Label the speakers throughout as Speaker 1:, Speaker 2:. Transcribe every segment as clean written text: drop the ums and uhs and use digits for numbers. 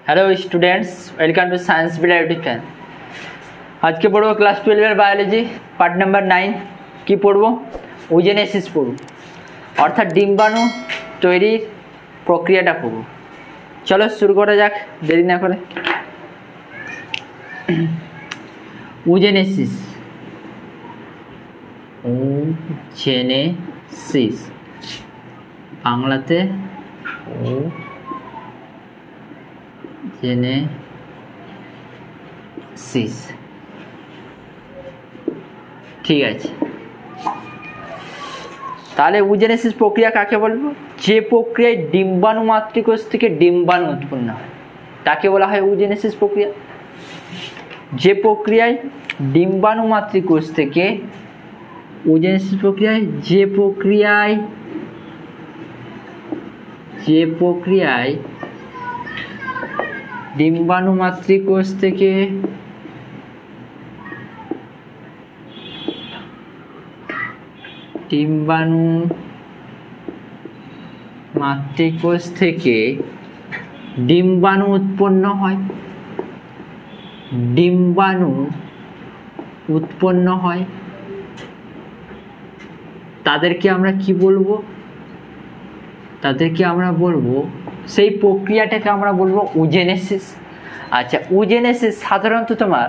Speaker 1: Hello students, welcome to science build YouTube channel. आज के पढ़ो क्लास 12 बायोलॉजी पार्ट नंबर 9 की पढ़ो ওজেনেসিস পড়ব, অর্থাৎ ডিম্বাণু তৈরির প্রক্রিয়াটা পড়ব। চলো শুরু করা যাক দেরি না করে। ওজেনেসিস ওজেনেসিস বাংলাতে ওজেনেসিস, ঠিক আছে। তাহলে ওজেনেসিস প্রক্রিয়া কাকে বলবো? যে প্রক্রিয়ায় ডিম্বাণু মাতৃকোষ থেকে ডিম্বাণু উৎপন্ন হয় তাকে বলা হয় ওজেনেসিস প্রক্রিয়া। যে প্রক্রিয়ায় ডিম্বাণু মাতৃকোষ থেকে ওজেনেসিস প্রক্রিয়ায় যে প্রক্রিয়ায় ডিম্বাণু মাতৃকোষ থেকে ডিম্বাণু উৎপন্ন হয় তাদেরকে আমরা কি বলবো? সেই প্রক্রিয়াটাকে আমরা বলবো ওজেনেসিস। আচ্ছা, ওজেনেসিস সাধারণত তোমার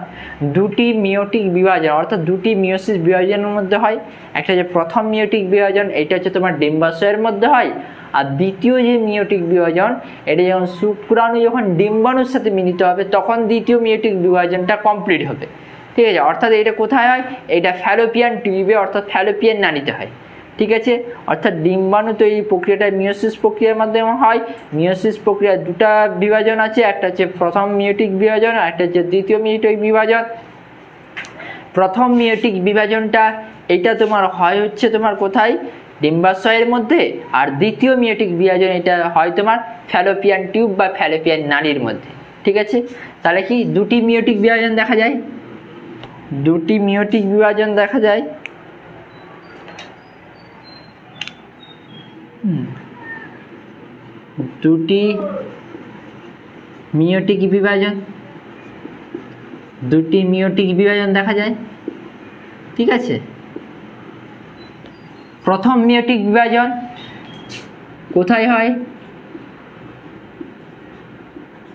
Speaker 1: দুটি মিয়োটিক বিভাজন অর্থাৎ দুটি মিয়োসিস বিভাজনের মধ্যে হয়। একটা যে প্রথম মিয়োটিক বিভাজন, এটা হচ্ছে তোমার ডিম্বাশয়ের মধ্যে হয়। আর দ্বিতীয় যে মিয়োটিক বিভাজন, এটা যখন শুক্রাণু যখন ডিম্বাণুর সাথে মিলিত হবে তখন দ্বিতীয় মিয়োটিক বিভাজনটা কমপ্লিট হবে, ঠিক আছে। অর্থাৎ এটা কোথায় হয়? এটা ফ্যালোপিয়ান টিউবে অর্থাৎ ফ্যালোপিয়ান নালীতে হয়, ঠিক আছে। অর্থাৎ ডিম্বাণু তৈরি প্রক্রিয়াটা মিয়োসিস প্রক্রিয়ার মাধ্যমে হয়। মিয়োসিস প্রক্রিয়ার দুটা বিভাজন আছে, একটা হচ্ছে প্রথম মিয়োটিক বিভাজন আর একটা হচ্ছে দ্বিতীয় মিয়োটিক বিভাজন। প্রথম মিয়োটিক বিভাজনটা এটা তোমার হয় হচ্ছে তোমার কোথায়? ডিম্বাশয়ের মধ্যে। আর দ্বিতীয় মিয়োটিক বিভাজন এটা হয় তোমার ফ্যালোপিয়ান টিউব বা ফ্যালোপিয়ান নালীর মধ্যে, ঠিক আছে। তাহলে কি দুটি মিয়োটিক বিভাজন দেখা যায়? দুটি মিয়োটিক বিভাজন দেখা যায়। দুটি মিয়োটিক বিভাজন দেখা যায়, ঠিক আছে। প্রথম মিয়োটিক বিভাজন কোথায় হয়?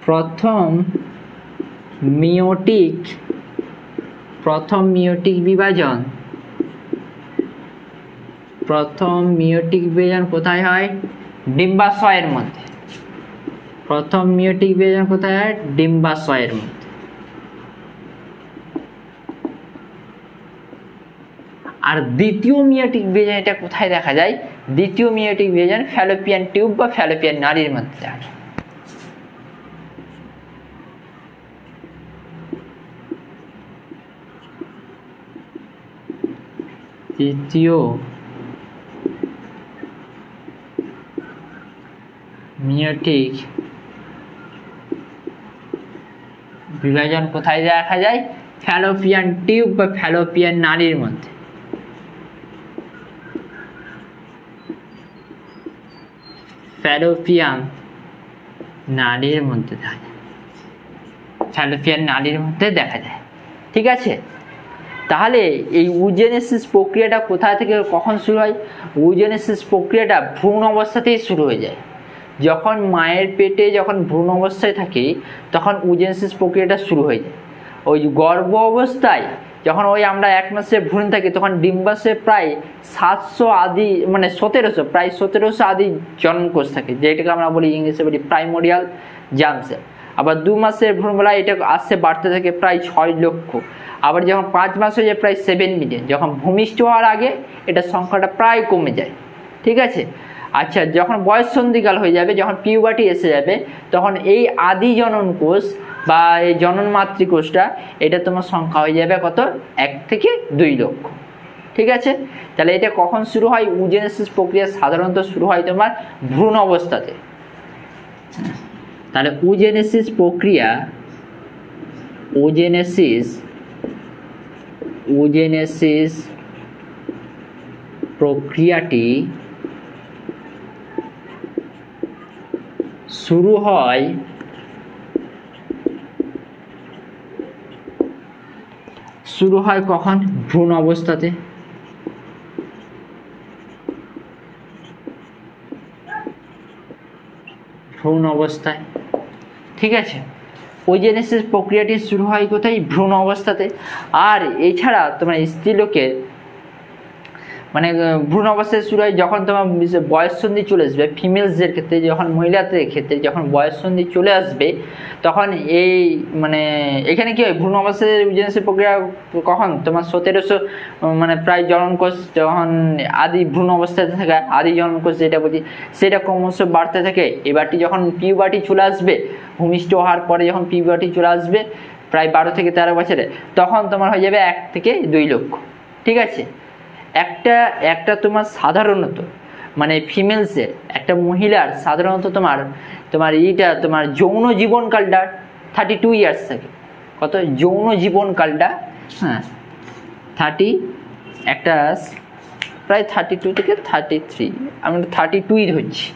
Speaker 1: প্রথম মিয়োটিক বিভাজন কোথায় হয়? ডিম্বাশয়ের মধ্যে। প্রথম মিয়োটিক বিভাজন কোথায় হয়? ডিম্বাশয়ের মধ্যে। আর দ্বিতীয় মিয়োটিক বিভাজন এটা কোথায় দেখা যায়? দ্বিতীয় মিয়োটিক বিভাজন ফ্যালোপিয়ান টিউব বা ফ্যালোপিয়ান নালীর মধ্যে দেখা যায়। দ্বিতীয় মিয়োটিক বিভাজন কোথায় দেখা যায়? ফ্যালোপিয়ান টিউব বা ফ্যালোপিয়ান নালীর মধ্যে। ফ্যালোপিয়ান নালীর মধ্যে দেখা যায়, ঠিক আছে। তাহলে এই ওজেনেসিস প্রক্রিয়াটা কোথা থেকে কখন শুরু হয়? ওজেনেসিস প্রক্রিয়াটা ভ্রূণ অবস্থাতেই শুরু হয়ে যায়। যখন মায়ের পেটে যখন ভ্রূণ অবস্থায় থাকে তখন ওজেনেসিস প্রক্রিয়াটা শুরু হয়ে যায়। ওই গর্ভ অবস্থায় যখন আমরা 1 মাসের ভ্রূণ থাকি তখন ডিম্বাশয়ে প্রায় 700 আদি মানে 1700 আদি জন্মকোষ থাকে, যেটাকে আমরা বলি ইংলিশে বলি প্রাইমোরিয়াল জার্ম সেল। আবার 2 মাসের ভ্রূণবেলায় এটা বাড়তে থাকে প্রায় 6 লক্ষ। আবার যখন 5 মাস হয়ে যায় প্রায় 7 মিলিয়ন। যখন ভূমিষ্ঠ হওয়ার আগে এটা সংখ্যাটা প্রায় কমে যায়, ঠিক আছে। আচ্ছা, যখন বয়স সন্ধিকাল হয়ে যাবে, যখন পিউবার্টি এসে যাবে, তখন এই আদি জনন কোষ বা এই জনন মাতৃকোষটা এটা তোমার সংখ্যা হয়ে যাবে কত? 1 থেকে 2 লক্ষ, ঠিক আছে। তাহলে এটা কখন শুরু হয়? ওজেনেসিস প্রক্রিয়া সাধারণত শুরু হয় তোমার ভ্রূণ অবস্থাতে। তাহলে ওজেনেসিস প্রক্রিয়াটি শুরু হয় শুরু হয় কখন? ভ্রূণ অবস্থাতে। ভ্রূণ অবস্থায়, ঠিক আছে। ওজেনেসিস প্রক্রিয়াটি শুরু হয় কোথায়? ভ্রূণ অবস্থাতে। আর এছাড়া তোমার স্ত্রীলোকের মানে ভ্রূণ অবস্থায় শুরু হয় যখন তোমার বয়ঃসন্ধি চলে আসবে। ফিমেলসদের ক্ষেত্রে, যখন মহিলাদের ক্ষেত্রে যখন বয়ঃসন্ধি চলে আসবে, তখন এই মানে এখানে কি হয়, ভ্রূণ অবস্থায় ওজেনেসিস প্রক্রিয়া কখন? তোমার 1700 মানে প্রায় জননকোষ যখন আদি ভ্রূণ অবস্থায় থাকে, আদি জননকোষ যেটা বলছি, সেটা ক্রমশ বাড়তে থাকে। এবারটি যখন পিউবার্টি চলে আসবে, ভূমিষ্ঠ হওয়ার পরে যখন পিউবার্টি চলে আসবে প্রায় 12 থেকে 13 বছরে, তখন তোমার হয়ে যাবে 1 থেকে 2 লক্ষ, ঠিক আছে। একটা তোমার সাধারণত মানে ফিমেলসের, একটা মহিলার সাধারণত তোমার এইটা তোমার যৌন জীবনকালটা 32 ইয়ার্স থাকে। কত? যৌন জীবনকালটা, হ্যাঁ, 30, একটা প্রায় 32 থেকে 33, আমি 32ই ধরছি,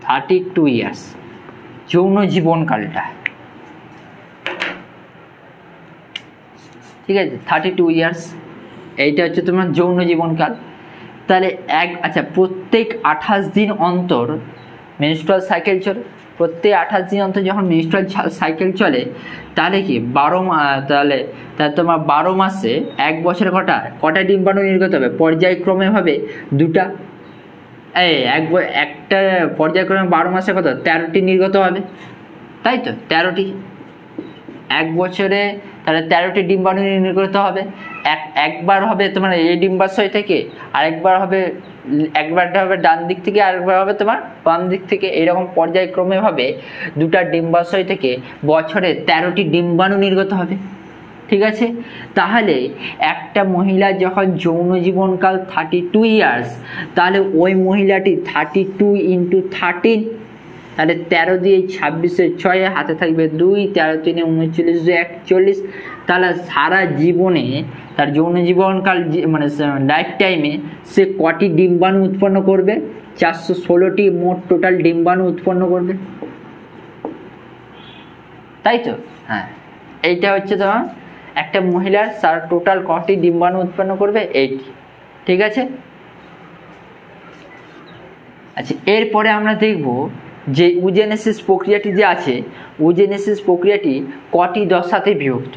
Speaker 1: 32 ইয়ার্স যৌন জীবনকালটা, ঠিক আছে। 32 ইয়ার্স, এইটা হচ্ছে তোমার যৌন জীবনকাল। তাহলে আচ্ছা, প্রত্যেক 28 দিন অন্তর মেনস্ট্রুয়াল সাইকেল চলে। প্রত্যেক 28 দিন অন্তর যখন মেনস্ট্রুয়াল সাইকেল চলে, তাহলে কি তাহলে তোমার 12 মাসে 1 বছরে কটা ডিম্বাণু নির্গত হবে? পর্যায়ক্রমে হবে 2টা। একটা পর্যায়ক্রমে 12 মাসে 13টি নির্গত হবে, তাই তো? 13টি 1 বছরে, তাহলে 13টি ডিম্বাণু নির্গত হবে। একবার হবে তোমার এই ডিম্বাশয় থেকে, আরেকবার হবে, একবারটা হবে ডান দিক থেকে, আরেকবার হবে তোমার বাম দিক থেকে। এইরকম পর্যায়ক্রমে ভাবে 2টা ডিম্বাশয় থেকে বছরে 13টি ডিম্বাণু নির্গত হবে, ঠিক আছে। তাহলে একটা মহিলা যখন যৌন জীবনকাল 32 ইয়ার্স, তাহলে ওই মহিলাটি 32 × 13, তাহলে 13 দিয়ে 26-এর 6, হাতে থাকবে 2, 13 × 3 = 39, 2 41। তাহলে সারা জীবনে তার যৌন জীবনকাল মানে লাইফ টাইমে সে কটি ডিম্বাণু উৎপন্ন করবে? 416টি মোট টোটাল ডিম্বাণু উৎপন্ন করবে, তাই তো? হ্যাঁ, এইটা হচ্ছে তোমার একটা মহিলার সারা টোটাল কটি ডিম্বাণু উৎপন্ন করবে, এইটি, ঠিক আছে। আচ্ছা, এরপরে আমরা দেখব যে ওজেনেসিস প্রক্রিয়াটি যে আছে, ওজেনেসিস প্রক্রিয়াটি কটি দশাতে বিভক্ত।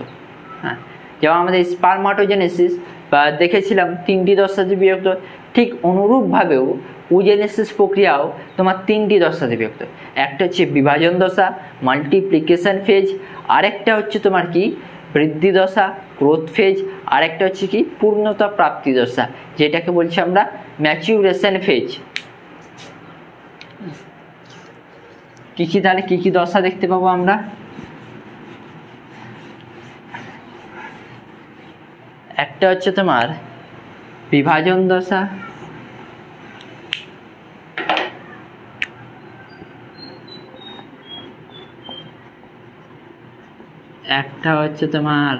Speaker 1: হ্যাঁ, যেমন আমাদের স্পারমাটোজেনেসিস বা দেখেছিলাম 3টি দশাতে বিভক্ত, ঠিক অনুরূপভাবেও ওজেনেসিস প্রক্রিয়াও তোমার 3টি দশাতে বিভক্ত। একটা হচ্ছে বিভাজন দশা, মাল্টিপ্লিকেশন ফেজ, আরেকটা হচ্ছে তোমার কি বৃদ্ধি দশা, গ্রোথ ফেজ, আরেকটা হচ্ছে কি পূর্ণতা প্রাপ্তি দশা, যেটাকে বলছি আমরা ম্যাচিউরেশন ফেজ। তাহলে কি দশা দেখতে পাবো আমরা? একটা হচ্ছে তোমার বিভাজন দশা, একটা হচ্ছে তোমার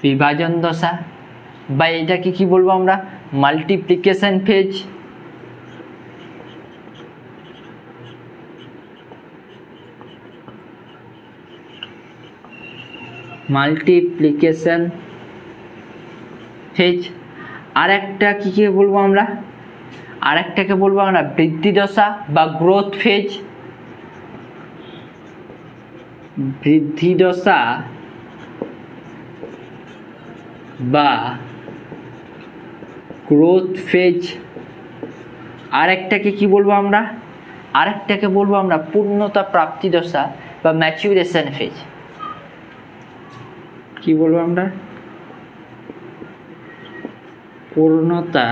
Speaker 1: বিভাজন দশা, বা এটাকে কি বলবো আমরা? Multiplication phase. Multiplication phase. আর একটা কি বলবো আমরা? আরেকটাকে বলবো আমরা বৃদ্ধি দশা বা গ্রোথ ফেজ। বৃদ্ধি দশা বা গ্রোথ ফেজ। আরেকটাকে কি বলবো আমরা? আরেকটাকে বলবো আমরা পূর্ণতা প্রাপ্তি দশা বা ম্যাচুরেশন ফেজ। কি বলবো আমরা? পূর্ণতা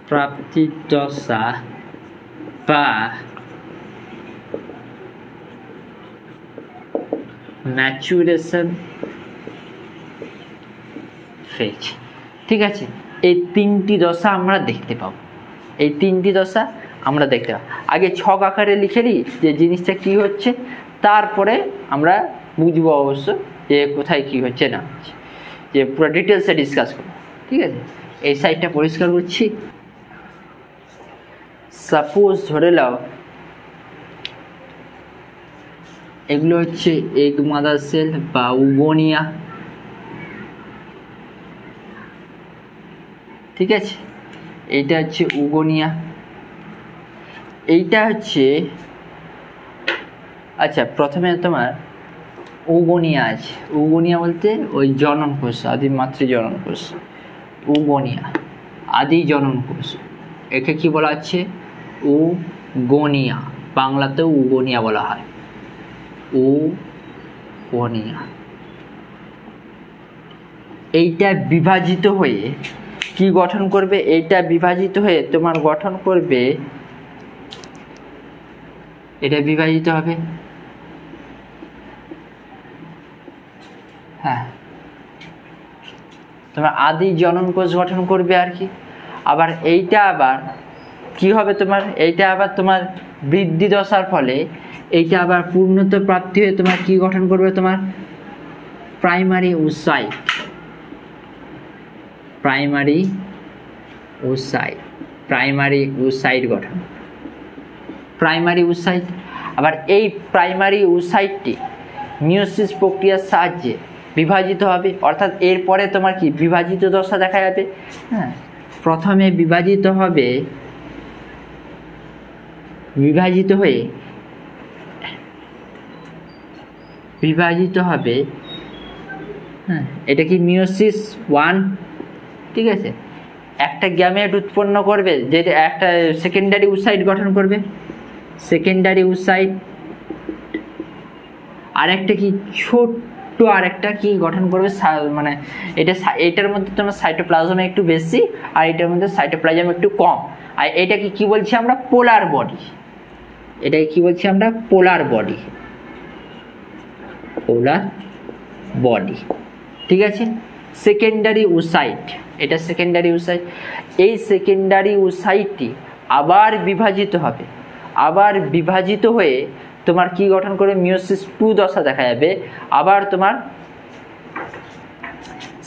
Speaker 1: প্রাপ্তি দশা বা ম্যাচুরেশন ফেজ, ঠিক আছে। এই 3টি দশা আমরা দেখতে পাবো, এই 3টি দশা আমরা দেখতে পাবো। আগে ছক আকারে লিখে নিই যে জিনিসটা কি হচ্ছে, তারপরে আমরা বুঝবো অবশ্য যে কোথায় কি হচ্ছে না হচ্ছে, যে পুরো ডিটেলসে ডিসকাস করবো, ঠিক আছে। এই সাইডটা পরিষ্কার করছি। সাপোজ ধরে নাও এগুলো হচ্ছে এগ মাদার সেল বা উগোনিয়া, ঠিক আছে। এইটা হচ্ছে উগোনিয়া, এইটা হচ্ছে, আচ্ছা প্রথমে তোমার উগোনিয়া আছে। উগোনিয়া বলতে ওই জনন কোষ, আদি মাতৃ জনন কোষ, উগোনিয়া আদি জনন কোষ, একে কি বলা হচ্ছে? উগোনিয়া, বাংলাতেও উগোনিয়া বলা হয়, উগোনিয়া। এইটা বিভাজিত হয়ে কি গঠন করবে? এইটা বিভাজিত হয়ে তোমার গঠন করবে, এটা বিভাজিত হবে, হ্যাঁ তোমার আদি জনন কোষ গঠন করবে আর কি। আবার এইটা আবার কি হবে তোমার? এইটা আবার তোমার বৃদ্ধি দশার ফলে এইটা আবার পূর্ণত্ব প্রাপ্তি হয়ে তোমার কি গঠন করবে? তোমার primary oocyte, primary oocyte, primary oocyte গঠন, প্রাইমারি ওসাইট। আবার এই প্রাইমারি ওসাইটটি মিয়োসিস প্রক্রিয়ার সাহায্যে বিভাজিত হবে, অর্থাৎ এরপরে তোমার কি বিভাজিত দশা দেখা যাবে। হ্যাঁ, প্রথমে বিভাজিত হবে, বিভাজিত হয়ে বিভাজিত হবে, হ্যাঁ এটা কি মিয়োসিস 1, ঠিক আছে। একটা গ্যামেট উৎপন্ন করবে, যেটা একটা সেকেন্ডারি ওসাইট গঠন করবে, সেকেন্ডারি ওসাইট। আর একটা কি ছোট্ট আর একটা কি গঠন করবে, মানে এটা, এটার মধ্যে তোমার সাইটোপ্লাজম একটু বেশি আর এটার মধ্যে সাইটোপ্লাজম একটু কম। আর এটাকে কি বলছি আমরা? পোলার বডি। এটাকে কি বলছি আমরা? পোলার বডি, পোলার বডি, ঠিক আছে। সেকেন্ডারি ওসাইট, এটা সেকেন্ডারি ওসাইট। এই সেকেন্ডারি ওসাইটটি আবার বিভাজিত হবে, আবার বিভাজিত হয়ে তোমার কি গঠন করে? মিয়োসিস 2 দশা দেখা যাবে। আবার তোমার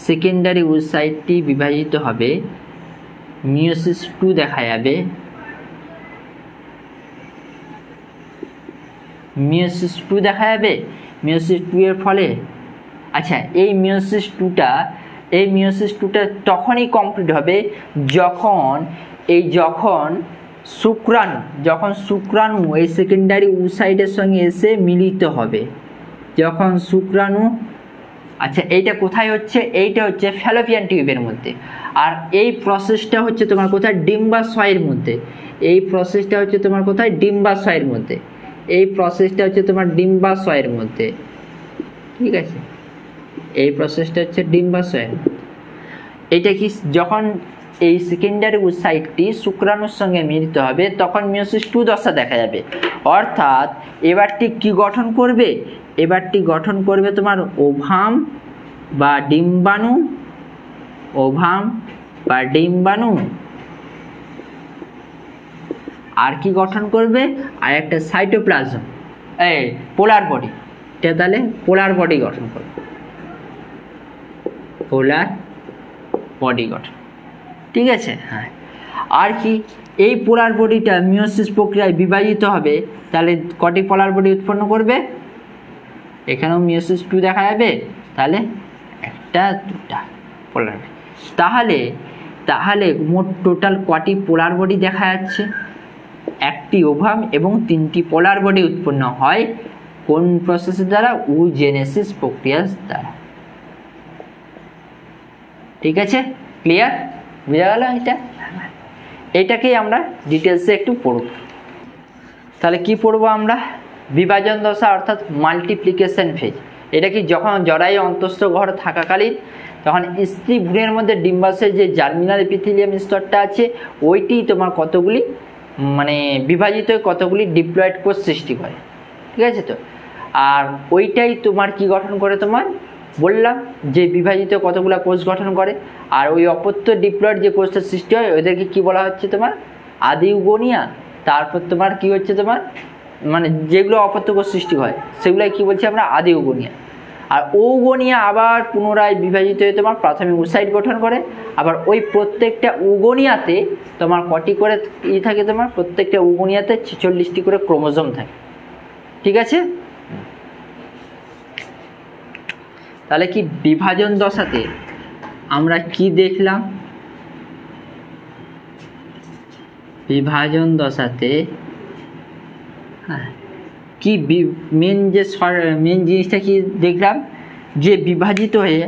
Speaker 1: সেকেন্ডারি ওসাইটটি বিভাজিত হবে, মিয়োসিস 2 দেখা যাবে, মিয়োসিস 2 দেখা যাবে। মিয়োসিস 2 এর ফলে, আচ্ছা এই মিয়োসিস 2টা, এই মিয়োসিস 2টা তখনই কমপ্লিট হবে যখন শুক্রাণু এই সেকেন্ডারি ওসাইটের সঙ্গে এসে মিলিত হবে, যখন শুক্রাণু, আচ্ছা এইটা কোথায় হচ্ছে? এইটা হচ্ছে ফ্যালোপিয়ান টিউবের মধ্যে। আর এই প্রসেসটা হচ্ছে তোমার কোথায়? ডিম্বাশয়ের মধ্যে। এই প্রসেসটা হচ্ছে তোমার কোথায়? ডিম্বাশয়ের মধ্যে। এই প্রসেসটা হচ্ছে তোমার ডিম্বাশয়ের মধ্যে, ঠিক আছে। এই প্রসেসটা হচ্ছে ডিম্বাশয়ের মধ্যে। এটা কি যখন এই সেকেন্ডারি ওসাইটটি শুক্রাণুর সঙ্গে মিলিত হবে তখন মিয়োসিস 2 দশা দেখা যাবে। অর্থাৎ এবারটি কি গঠন করবে? এবারটি গঠন করবে তোমার ওভাম বা ডিম্বাণু, ওভাম বা ডিম্বাণু। আর কি গঠন করবে? আর একটা সাইটোপ্লাজম, এই পোলার বডি। এটা তাহলে পোলার বডি গঠন করবে, পোলার বডি গঠন, ঠিক আছে। হ্যাঁ, আর কি এই পোলার বডিটা মিয়োসিস প্রক্রিয়ায় বিভাজিত হবে, তাহলে কটি পোলার বডি উৎপন্ন করবে? এখানেও মিয়োসিস 2 দেখা যাবে, তাহলে একটা দুটা পোলার বডি। তাহলে মোট টোটাল কটি পোলার বডি দেখা যাচ্ছে? একটি ওভাম এবং 3টি পোলার বডি উৎপন্ন হয় কোন প্রসেসের দ্বারা? ওজেনেসিস প্রক্রিয়ার দ্বারা, ঠিক আছে। ক্লিয়ার? বুঝা গেল? এটাকেই আমরা ডিটেলসে একটু পড়ব। তাহলে কি পড়বো আমরা? বিভাজন দশা অর্থাৎ মাল্টিপ্লিকেশন ফেজ। এটা কি যখন জরায়ু অন্তঃস্থ ঘর থাকাকালীন তখন স্ত্রী ভ্রূণের মধ্যে ডিম্বাশয়ের যে জার্মিনাল এপিথেলিয়াম স্তরটা আছে ওইটি তোমার কতগুলি মানে বিভাজিত হয়ে কতগুলি ডিপ্লয়েড কোষ সৃষ্টি করে, ঠিক আছে। তো আর ওইটাই তোমার কি গঠন করে? তোমার বললাম যে বিভাজিত কতগুলো কোষ গঠন করে। আর ওই অপত্য ডিপ্লয়েড যে কোষটা সৃষ্টি হয় ওদেরকে কি বলা হচ্ছে? তোমার আদি উগোনিয়া। তারপর তোমার কি হচ্ছে? তোমার মানে যেগুলো অপত্য কোষ সৃষ্টি হয় সেগুলোই কি বলছি আমরা? আদি উগোনিয়া। আর উগোনিয়া আবার পুনরায় বিভাজিত হয়ে তোমার প্রাথমিক ওসাইট গঠন করে। আবার ওই প্রত্যেকটা উগোনিয়াতে তোমার কটি করে থাকে? তোমার প্রত্যেকটা উগোনিয়াতে 46টি করে ক্রোমোজোম থাকে, ঠিক আছে। তাহলে কি বিভাজন দশাতে আমরা কি দেখলাম? বিভাজন দশাতে কি মেন জিনিসটা কি দেখলাম? যে বিভাজিত হয়ে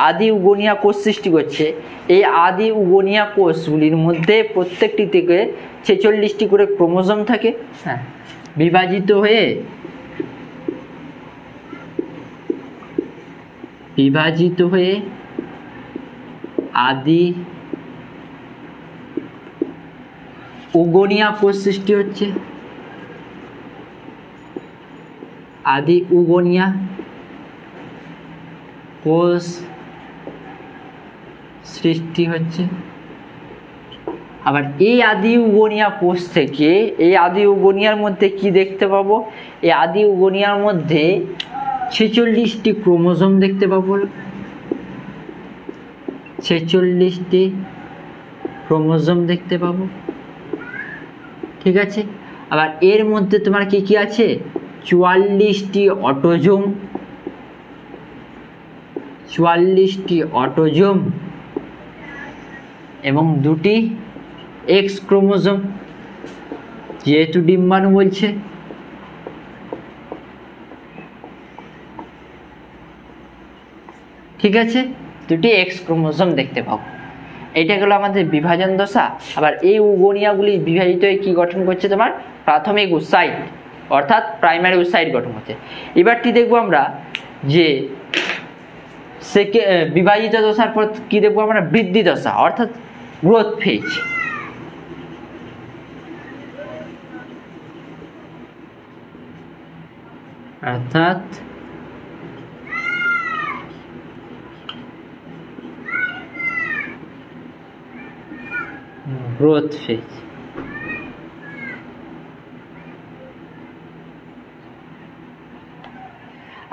Speaker 1: আদি উগনিয়া কোষ সৃষ্টি করছে। এই আদি উগনিয়া কোষগুলির মধ্যে প্রত্যেকটি থেকে 46টি করে ক্রোমোজোম থাকে। বিভাজিত হয়ে আদি উগনিয়া কোষ সৃষ্টি হচ্ছে। আদি উগনিয়া কোষ সৃষ্টি হচ্ছে। আবার এই আদি উগনিয়া কোষ থেকে এই আদি উগনিয়ার মধ্যে কি দেখতে পাবো? এই আদি উগনিয়ার মধ্যে 46টি ক্রোমোজোম দেখতে পাবো। 46টি ক্রোমোজোম দেখতে পাবো। ঠিক আছে। আবার এর মধ্যে তোমার কি কি আছে? 44টি অটোজোম, 44টি অটোজোম এবং 2টি এক্স ক্রোমোজোম, যেহেতু ডিম্বাণু বলছে। ঠিক আছে, 2টি এক্স ক্রোমোজোম দেখতে পাবো। এটা গেল আমাদের বিভাজন দশা। আবার এই উগনিয়াগুলি বিভাজিত হয়ে কি গঠন করছে? তোমার প্রাথমিক উসাইট অর্থাৎ প্রাইমারি উসাইট গঠন করছে। এবারটি দেখবো আমরা যে বিভাজিত দশার পর কি দেখবো আমরা? বৃদ্ধি দশা অর্থাৎ গ্রোথ ফেজ। অর্থাৎ গ্রোথ ফেজ।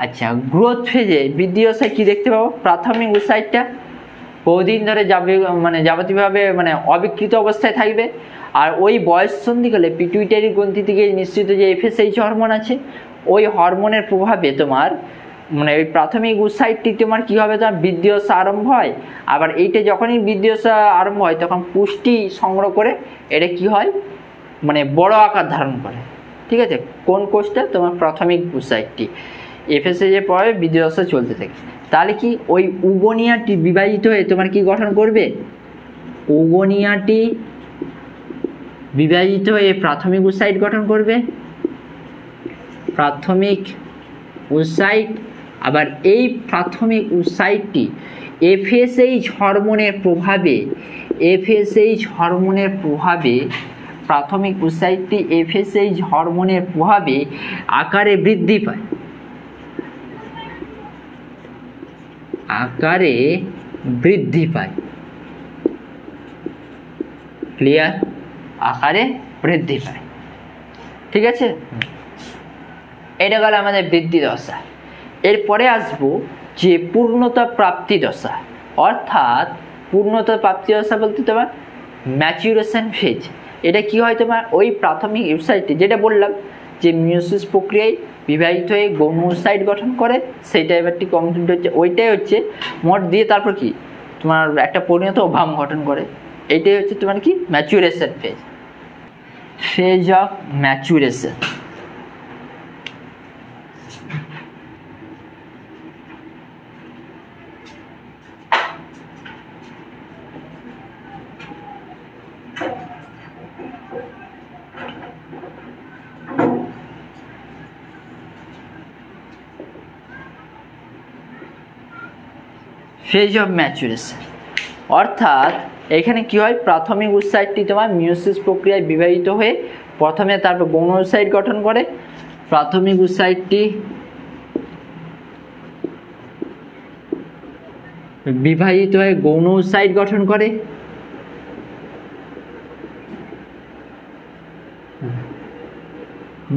Speaker 1: আচ্ছা, গ্রোথ ফেজে বৃদ্ধি দশায় কি দেখতে পাবো? প্রাথমিক উসাইটটা বহুদিন ধরে যাবতীয়ভাবে অবিকৃত অবস্থায় থাকবে। আর ওই বয়স সন্ধিকালে পিটুইটারি গ্রন্থি থেকে নিঃসৃত যে FSH হরমোন আছে, ওই হরমোনের প্রভাবে তোমার ওই প্রাথমিক উসাইটটি তোমার কি হবে? তোমার বৃদ্ধি দশা আরম্ভ হয়। আবার এইটা যখনই বৃদ্ধি দশা আরম্ভ হয় তখন পুষ্টি সংগ্রহ করে এটা কি হয়? বড় আকার ধারণ করে। ঠিক আছে। কোন কোষটা? তোমার প্রাথমিক উসাইটটি। FSH এর পরে বৃদ্ধি দশা চলতে থাকে। তাহলে কি ওই উগনিয়াটি বিভাজিত হয়ে তোমার কি গঠন করবে? উগনিয়াটি বিভাজিত হয়ে প্রাথমিক উসাইট গঠন করবে। প্রাথমিক উসাইট। আবার এই প্রাথমিক উসাইটটি FSH হরমোনের প্রভাবে প্রাথমিক উসাইটটি FSH হরমোনের প্রভাবে আকারে বৃদ্ধি পায়। ক্লিয়ার? আকারে বৃদ্ধি পায়। ঠিক আছে। এটা গেল আমাদের বৃদ্ধি দশা। এরপরে আসবো যে পূর্ণতা প্রাপ্তি দশা। অর্থাৎ পূর্ণতা প্রাপ্তি দশা বলতে তোমার ম্যাচুরেশন ফেজ। এটা কি হয়? তোমার ওই প্রাথমিক উসাইটটি যেটা বললাম যে মিয়োসিস প্রক্রিয়ায় বিভাজিত হয়ে গৌণ উসাইট গঠন করে, সেইটা এবারটি কমপ্লিট হচ্ছে। ওইটাই হচ্ছে মোট দিয়ে তারপর কি তোমার একটা পরিণত অভাব গঠন করে। এইটাই হচ্ছে তোমার কি? Maturation phase. Phase of maturation. Phase of maturation অর্থাৎ এখানে কি হয়? প্রাথমিক উসাইটটি তোমার মিয়োসিস প্রক্রিয়ায় বিভাজিত হয়ে প্রথমে তারপর গৌণ উসাইট গঠন করে। প্রাথমিক উসাইটটি বিভাজিত হয়ে গৌণ উসাইট গঠন করে।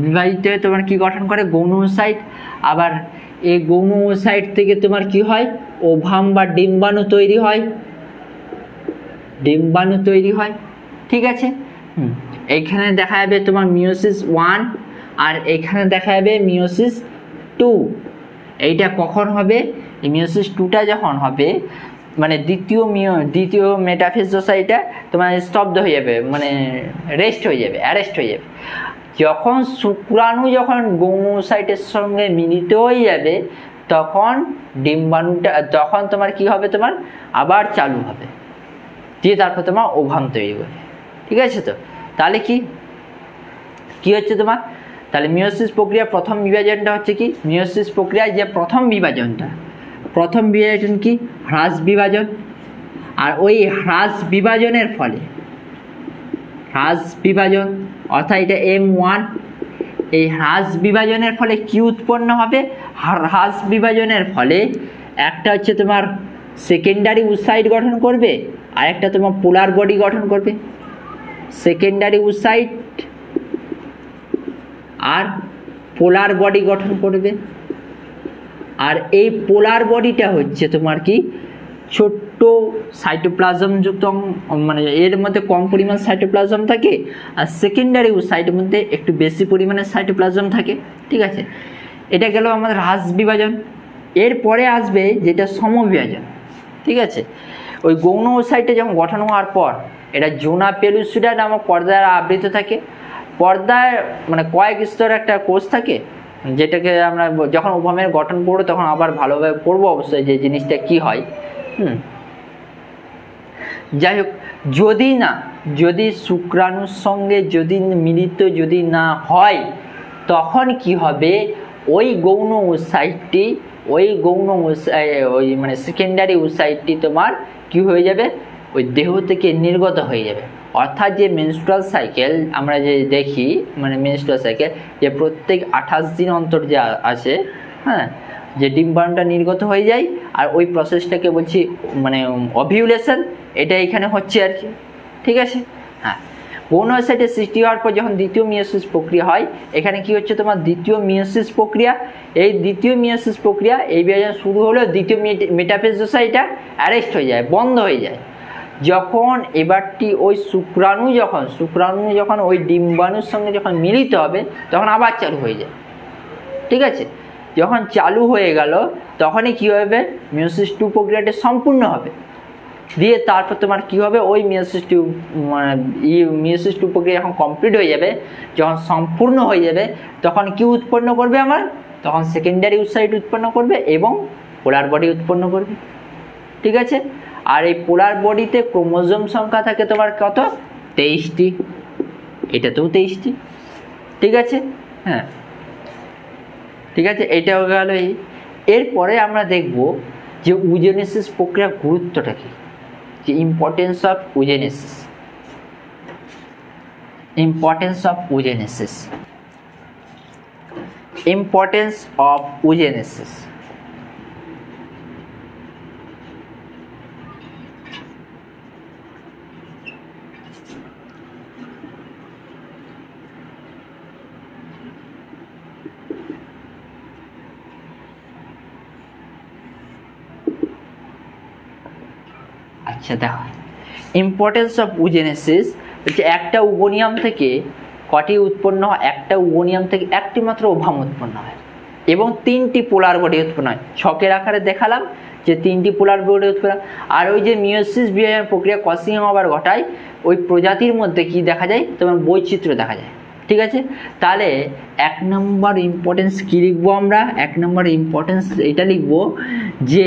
Speaker 1: বিভাজিত হয়ে তোমার কি গঠন করে? গৌণ উসাইট। আবার এই গৌণ উসাইট থেকে তোমার কি হয়? ওভাম বা ডিম্বাণু তৈরি হয়। ঠিক আছে। এইখানে দেখা যাবে তোমার মিয়োসিস 1 আর এখানে দেখা যাবে মিয়োসিস 2। এইটা কখন হবে? এই মিওসিস টুটা যখন হবে মানে দ্বিতীয় মেটাফেজ দশা এটা তোমার স্তব্ধ হয়ে যাবে, মানে অ্যারেস্ট হয়ে যাবে। যখন শুক্রাণু যখন গৌণসাইটের সঙ্গে মিলিত হয়ে যাবে তখন ডিম্বাণুটা তখন তোমার কি হবে, তোমার আবার চালু হবে, দিয়ে তারপর তোমার ওভাম তৈরি করবে। ঠিক আছে, তো তাহলে কি হচ্ছে তোমার, তাহলে মিওসিস প্রক্রিয়া প্রথম বিভাজনটা হচ্ছে কি, মিওসিস প্রক্রিয়ায় যে প্রথম বিভাজন কি হ্রাস বিভাজন। আর ওই হ্রাস বিভাজনের ফলে অর্থাৎ এটা M1, এই হ্রাস বিভাজনের ফলে কি উৎপন্ন হবে, হ্রাস বিভাজনের ফলে একটা হচ্ছে তোমার সেকেন্ডারি উসাইট গঠন করবে আর একটা তোমার পোলার বডি গঠন করবে। সেকেন্ডারি উসাইট আর পোলার বডি গঠন করবে। আর এই পোলার বডিটা হচ্ছে তোমার কি ছোট্ট সাইটোপ্লাজম যুক্ত, মানে এর মধ্যে কম পরিমাণ সাইটোপ্লাজম থাকে আর সেকেন্ডারি সাইটের মধ্যে একটু বেশি পরিমাণে সাইটোপ্লাজম থাকে। ঠিক আছে, এটা গেল আমাদের হ্রাস বিভাজন। এরপরে আসবে যেটা সমবিভাজন। ঠিক আছে, ওই গৌণ সাইটে যখন গঠন হওয়ার পর এটা জোনা পেলুসিডা নামক পর্দায় আবৃত থাকে। পর্দায় মানে কয়েক স্তর একটা কোষ থাকে, যেটাকে আমরা যখন ওভামের গঠন পড়বো তখন আবার ভালোভাবে পড়বো অবশ্যই যে জিনিসটা কি হয়। যাই হোক, যদি শুক্রাণুর সঙ্গে যদি মিলিত যদি না হয় তখন কি হবে, ওই গৌণ উসাইটটি ওই মানে সেকেন্ডারি উসাইটটি তোমার কি হয়ে যাবে, ওই দেহ থেকে নির্গত হয়ে যাবে। অর্থাৎ যে মেনস্ট্রুয়াল সাইকেল আমরা যে দেখি, মানে মেনস্ট্রুয়াল সাইকেল যে প্রত্যেক 28 দিন অন্তর যে আসে, হ্যাঁ, যে ডিম্বাণুটা নির্গত হয়ে যায় আর ওই প্রসেসটাকে বলছি মানে ওভিউলেশন, এটা এখানে হচ্ছে আর কি। ঠিক আছে, হ্যাঁ, গৌণ সাইটের সৃষ্টি হওয়ার পর যখন দ্বিতীয় মিওসিস প্রক্রিয়া হয়, এখানে কি হচ্ছে তোমার দ্বিতীয় মিওসিস প্রক্রিয়া। এই দ্বিতীয় মিওসিস প্রক্রিয়া এই বিভাজন শুরু হলেও দ্বিতীয় মেটাফেজ দশা এটা অ্যারেস্ট হয়ে যায়, বন্ধ হয়ে যায়। যখন এবারটি ওই শুক্রাণু যখন ওই ডিম্বাণুর সঙ্গে যখন মিলিত হবে তখন আবার চালু হয়ে যায়। ঠিক আছে, যখন চালু হয়ে গেল তখনই কি হবে, মিওসিস টু প্রক্রিয়াটা সম্পূর্ণ হবে। দিয়ে তারপর তোমার কি হবে, ওই মিওসিস টু প্রক্রিয়া যখন কমপ্লিট হয়ে যাবে, যখন সম্পূর্ণ হয়ে যাবে তখন কি উৎপন্ন করবে আমার, তখন সেকেন্ডারি উসাইট উৎপন্ন করবে এবং পোলার বডি উৎপন্ন করবে। ঠিক আছে, আর এই পোলার বডিতে ক্রোমোজোম সংখ্যা থাকে তোমার কত, 23টি, এটাতেও 23টি। ঠিক আছে, হ্যাঁ, ঠিক আছে, এটাও গেল। এরপরে আমরা দেখব যে উজেনেসিস প্রক্রিয়ার গুরুত্বটা কি, যে ইম্পর্টেন্স অফ উজেনেসিস। আচ্ছা দেখো, ইম্পর্টেন্স অফ উজেনেসিস হচ্ছে একটা উগোনিয়াম থেকে কটি উৎপন্ন হয়, একটা উগোনিয়াম থেকে একটি মাত্র ওভাম উৎপন্ন হয় এবং 3টি পোলার বডি উৎপন্ন হয়। ছকের আকারে দেখালাম যে 3টি পোলার বডি উৎপন্ন। আর ওই যে মিওসিস বিভাজন প্রক্রিয়া ক্রসিং ওভার ঘটায়, ওই প্রজাতির মধ্যে কি দেখা যায়, তোমার বৈচিত্র্য দেখা যায়। ঠিক আছে, তাহলে 1 নম্বর ইম্পর্টেন্স কি লিখবো আমরা, 1 নম্বর ইম্পর্টেন্স এটা লিখবো যে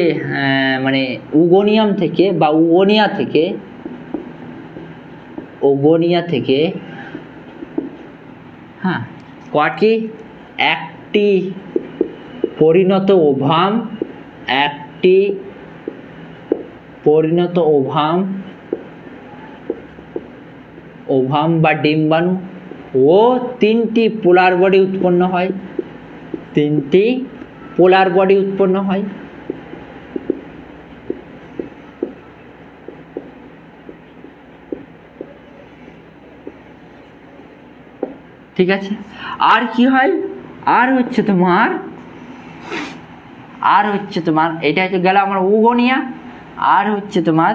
Speaker 1: মানে উগোনিয়াম থেকে বা উগোনিয়া থেকে হ্যাঁ কটি, একটি পরিণত ওভাম বা ডিম্বাণু ও 3টি পোলার বডি উৎপন্ন হয়। ঠিক আছে, আর কি হয়, আর হচ্ছে তোমার এটা হচ্ছে গেল আমার উগোনিয়া। আর হচ্ছে তোমার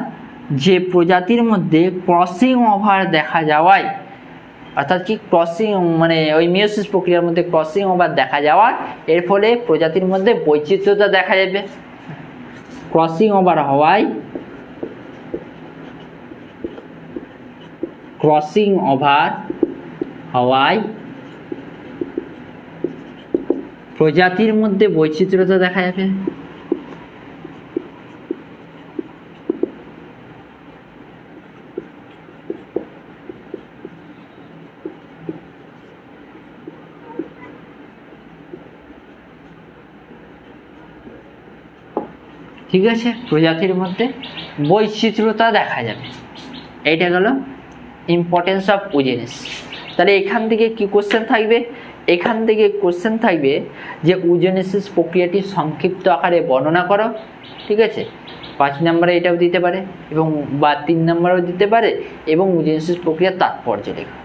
Speaker 1: যে প্রজাতির মধ্যে ক্রসিং ওভার দেখা যাওয়ায়, অর্থাৎ কি ক্রসিং মানে ওই মিওসিস প্রক্রিয়ার মধ্যে ক্রসিং ওভার দেখা যাওয়া, এর ফলে প্রজাতির মধ্যে বৈচিত্র্যতা দেখা যাবে। ক্রসিং ওভার হওয়ায় প্রজাতির মধ্যে বৈচিত্র্যতা দেখা যাবে। ঠিক আছে, প্রজাতির মধ্যে বৈচিত্র্যতা দেখা যাবে। এইটা গেল ইম্পর্টেন্স অফ ইউজেনিস। তাহলে এখান থেকে কি কোশ্চেন থাকবে? এখান থেকে কোশ্চেন থাকবে যে ইউজেনেসিস প্রক্রিয়াটি সংক্ষিপ্ত আকারে বর্ণনা করো। ঠিক আছে, 5 নম্বরে এটাও দিতে পারে এবং বা 3 নম্বরেও দিতে পারে, এবং ইউজেনেসিস প্রক্রিয়ার তাৎপর্য লেখা।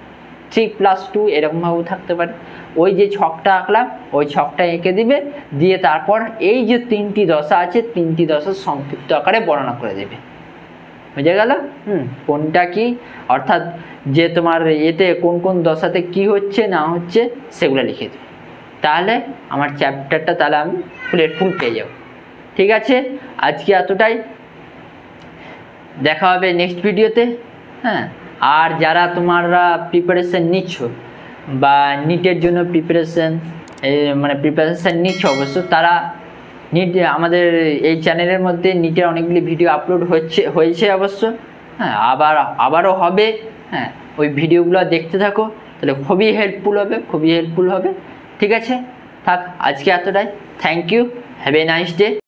Speaker 1: 3+2 এরকমভাবেও থাকতে পারে। ওই যে ছকটা আঁকলাম ওই ছকটা এঁকে দিবে, দিয়ে তারপর এই যে 3টি দশা আছে 3টি দশার সংক্ষিপ্ত আকারে বর্ণনা করে দেবে। বুঝে গেল? কোনটা কি, অর্থাৎ যে তোমার এতে কোন কোন দশাতে কি হচ্ছে না হচ্ছে সেগুলো লিখে দেবে। তাহলে আমার চ্যাপ্টারটা তাহলে আমি ফুল পেয়ে যাব। ঠিক আছে, আজকে এতটাই। দেখা হবে নেক্সট ভিডিওতে। হ্যাঁ, আর যারা তোমরা প্রিপারেশন নিচ্ছ বা নিটের জন্য প্রিপারেশন নিচ্ছ অবশ্য, তারা নিট আমাদের এই চ্যানেলের মধ্যে নিটের অনেকগুলি ভিডিও আপলোড হয়েছে অবশ্য। হ্যাঁ, আবারও হবে। হ্যাঁ, ওই ভিডিওগুলো দেখতে থাকো, তাহলে খুবই হেল্পফুল হবে। ঠিক আছে, থাক আজকে এতটাই। Thank you, have a nice day.